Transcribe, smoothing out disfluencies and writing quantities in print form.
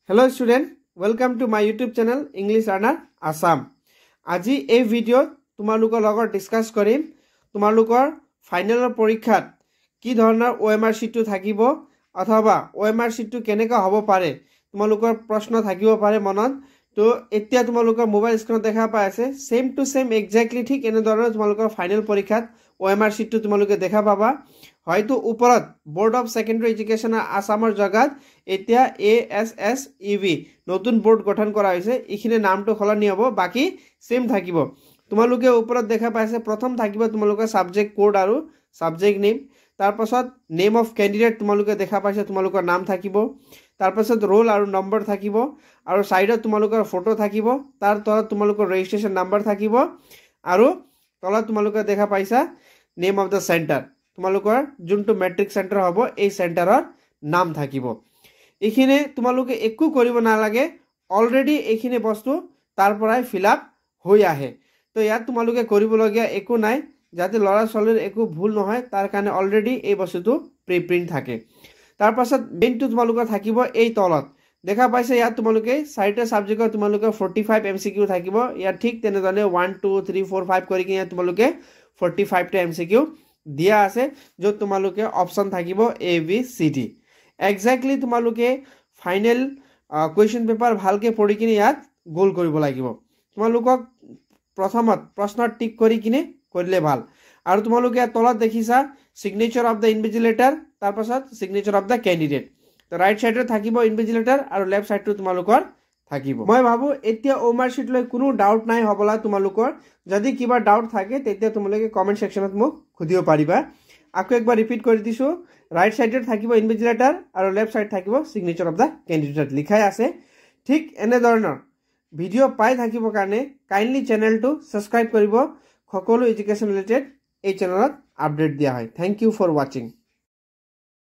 Hello student, welcome to my YouTube channel English Learner Assam. আজি এই ভিডিওত তোমালোকৰ লগত ডিসকাস কৰিম তোমালোকৰ ফাইনেলৰ পৰীক্ষাত কি ধৰণৰ OMR শীটটো থাকিব অথবা OMR শীটটো কেনেকা হ'ব পাৰে তোমালোকৰ প্ৰশ্ন থাকিব পাৰে মনত তো এতিয়া তোমালোকৰ মোবাইল স্ক্ৰিনত দেখা পাই আছে সেম টু সেম এক্স্যাক্টলি ঠিক এনে ধৰণৰ তোমালোকৰ ফাইনেল পৰীক্ষাত OMR শীটটো তোমালোকে দেখা পাবা হয়তো ওপৰত বোৰ্ড অফ সেকেন্ডাৰি এডুকেশন আসামৰ জাগাত এতিয়া ASSEB নতুন বোৰ্ড গঠন কৰা হৈছে ইখিনি নামটো খলনি হ'ব বাকি সেম থাকিব তোমালোকে ওপৰত দেখা পাইছে প্ৰথম থাকিব তোমালোকৰ সাবজেক্ট কোড আৰু সাবজেক্ট নেম তাৰ পাছত নেম অফ ক্যান্ডিডেট তোমালোকে দেখা পাইছে তোমালোকৰ নাম থাকিব তাৰ পাছত ৰোল আৰু নম্বৰ থাকিব আৰু সাইডত তোমালোকৰ ফটো থাকিব তাৰ তলত তোমালোকৰ ৰেজিষ্ট্ৰেচন নম্বৰ থাকিব আৰু তলত তোমালোকে দেখা পাইছা নেম অফ দা সেন্টাৰ তোমালোকৰ যোনটো মেট্ৰিক সেন্টাৰ হ'ব এই সেন্টাৰৰ নাম থাকিব এখানে তোমালোকে একো কৰিব নালাগে অলৰেডি এখানে বস্তু তাৰ পৰাই ফিল আপ হৈ আহে তো ইয়াত তোমালোকে কৰিবলগীয়া একো নাই যাতে লৰা ছোৱালীৰ একো ভুল নহয় তাৰ কাৰণে অলৰেডি এই বস্তুটো প্ৰি প্ৰিন্ট থাকে তাৰ পাছত মেইনটো তোমালোকৰ থাকিব এই তলত দেখা পাইছে ইয়াত তোমালোকে চাৰিটা সাবজেক্টৰ তোমালোকৰ 45 MCQ থাকিব ইয়াত ঠিক তেনেদৰে 1 2 3 4 5 কৰি কিনে তোমালোকে 45 টা MCQ দিয়া আছে য'ত তোমালোকে অপচন থাকিব A B C D exactly তোমালোকে ফাইনেল কোৱেশ্চন পেপাৰ ভালকে পঢ়ি কিনে ইয়াত গোল কৰিব লাগিব তোমালোকক প্ৰথমত প্ৰশ্ন টিক কৰি কিনে কৰিলে ভাল আৰু তোমালোকে তলত দেখিছা সিগনেচাৰ অফ দা ইনভিজিলেটৰ তাৰ পাছত সিগনেচাৰ অফ দা ক্যান্ডিডেট তো ৰাইট সাইডত থাকিব ইনভিজিলেটৰ আৰু লেফট সাইডটো তোমালোকৰ থাকিব মই ভাবো এতিয়া OMR শীট লৈ কোনো ডাউট নাই হবলা তোমালোকৰ যদি কিবা ডাউট থাকে তেতিয়া তোমালোকে কমেন্ট সেকশনত মোক খুদিব পাৰিবা আকৌ একবাৰ ৰিপিট কৰি দিছো ৰাইট সাইডত থাকিব ইনভিজিলেটৰ আৰু লেফট সাইড থাকিব সিগনেচাৰ অফ দা ক্যান্ডিডেট লিখাই আছে ঠিক এনে ধৰণৰ ভিডিও পাই থাকিব কাৰণে কাইন্ডলি চেনেলটো সাবস্ক্ৰাইব কৰিব সকলো এডুকেশন ৰিলেটেড এই চেনেলত আপডেট দিয়া হয় থ্যাংক ইউ ফৰ ওয়াচিং